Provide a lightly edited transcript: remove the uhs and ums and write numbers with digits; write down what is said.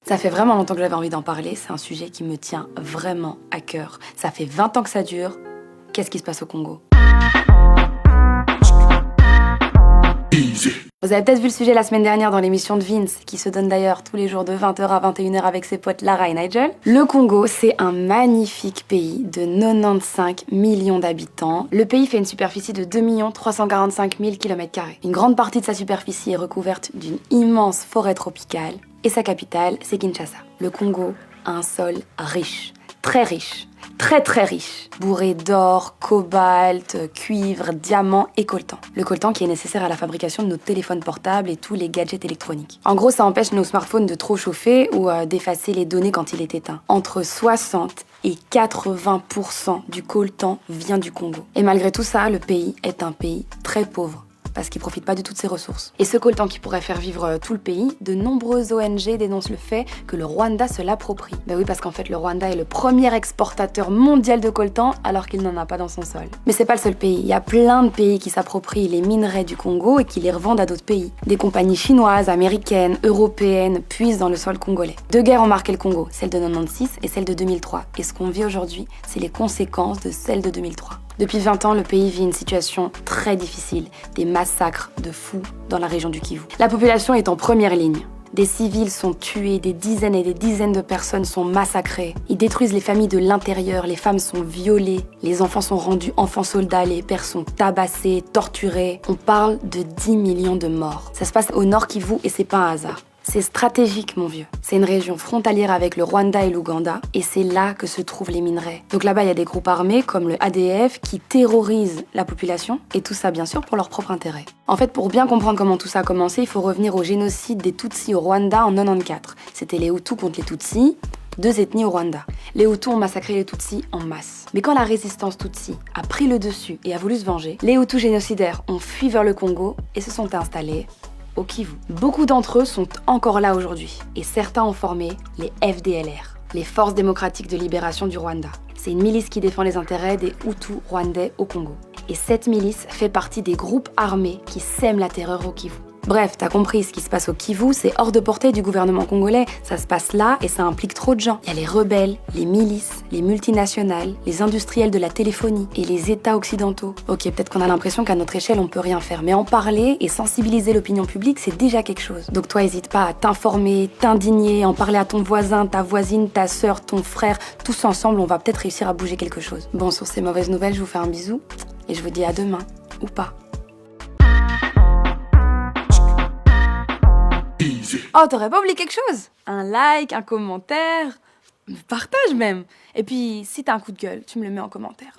Ça fait vraiment longtemps que j'avais envie d'en parler, c'est un sujet qui me tient vraiment à cœur. Ça fait 20 ans que ça dure. Qu'est-ce qui se passe au Congo ? Vous avez peut-être vu le sujet la semaine dernière dans l'émission de Vince, qui se donne d'ailleurs tous les jours de 20h à 21h avec ses potes Lara et Nigel. Le Congo, c'est un magnifique pays de 95 millions d'habitants. Le pays fait une superficie de 2 345 000 km². Une grande partie de sa superficie est recouverte d'une immense forêt tropicale. Et sa capitale, c'est Kinshasa. Le Congo a un sol riche, très riche. Très très riche, bourré d'or, cobalt, cuivre, diamants et coltan. Le coltan qui est nécessaire à la fabrication de nos téléphones portables et tous les gadgets électroniques. En gros, ça empêche nos smartphones de trop chauffer ou d'effacer les données quand il est éteint. Entre 60 et 80% du coltan vient du Congo. Et malgré tout ça, le pays est un pays très pauvre, parce qu'il profite pas du tout de ses ressources. Et ce coltan qui pourrait faire vivre tout le pays, de nombreuses ONG dénoncent le fait que le Rwanda se l'approprie. Ben oui, parce qu'en fait, le Rwanda est le premier exportateur mondial de coltan, alors qu'il n'en a pas dans son sol. Mais c'est pas le seul pays. Il y a plein de pays qui s'approprient les minerais du Congo et qui les revendent à d'autres pays. Des compagnies chinoises, américaines, européennes puisent dans le sol congolais. Deux guerres ont marqué le Congo, celle de 96 et celle de 2003. Et ce qu'on vit aujourd'hui, c'est les conséquences de celle de 2003. Depuis 20 ans, le pays vit une situation très difficile, des massacres de fous dans la région du Kivu. La population est en première ligne. Des civils sont tués, des dizaines et des dizaines de personnes sont massacrées. Ils détruisent les familles de l'intérieur, les femmes sont violées, les enfants sont rendus enfants soldats, les pères sont tabassés, torturés. On parle de 10 millions de morts. Ça se passe au nord Kivu et c'est pas un hasard. C'est stratégique, mon vieux. C'est une région frontalière avec le Rwanda et l'Ouganda, et c'est là que se trouvent les minerais. Donc là-bas, il y a des groupes armés comme le ADF qui terrorisent la population, et tout ça, bien sûr, pour leur propre intérêt. En fait, pour bien comprendre comment tout ça a commencé, il faut revenir au génocide des Tutsis au Rwanda en 94. C'était les Hutus contre les Tutsis, deux ethnies au Rwanda. Les Hutus ont massacré les Tutsis en masse. Mais quand la résistance Tutsi a pris le dessus et a voulu se venger, les Hutus génocidaires ont fui vers le Congo et se sont installés au Kivu. Beaucoup d'entre eux sont encore là aujourd'hui et certains ont formé les FDLR, les Forces démocratiques de libération du Rwanda. C'est une milice qui défend les intérêts des Hutus rwandais au Congo. Et cette milice fait partie des groupes armés qui sèment la terreur au Kivu. Bref, t'as compris, ce qui se passe au Kivu, c'est hors de portée du gouvernement congolais. Ça se passe là et ça implique trop de gens. Il y a les rebelles, les milices, les multinationales, les industriels de la téléphonie et les États occidentaux. Ok, peut-être qu'on a l'impression qu'à notre échelle, on peut rien faire, mais en parler et sensibiliser l'opinion publique, c'est déjà quelque chose. Donc toi, hésite pas à t'informer, t'indigner, en parler à ton voisin, ta voisine, ta sœur, ton frère. Tous ensemble, on va peut-être réussir à bouger quelque chose. Bon, sur ces mauvaises nouvelles, je vous fais un bisou et je vous dis à demain, ou pas. Oh, t'aurais pas oublié quelque chose ? Un like, un commentaire, partage même. Et puis, si t'as un coup de gueule, tu me le mets en commentaire.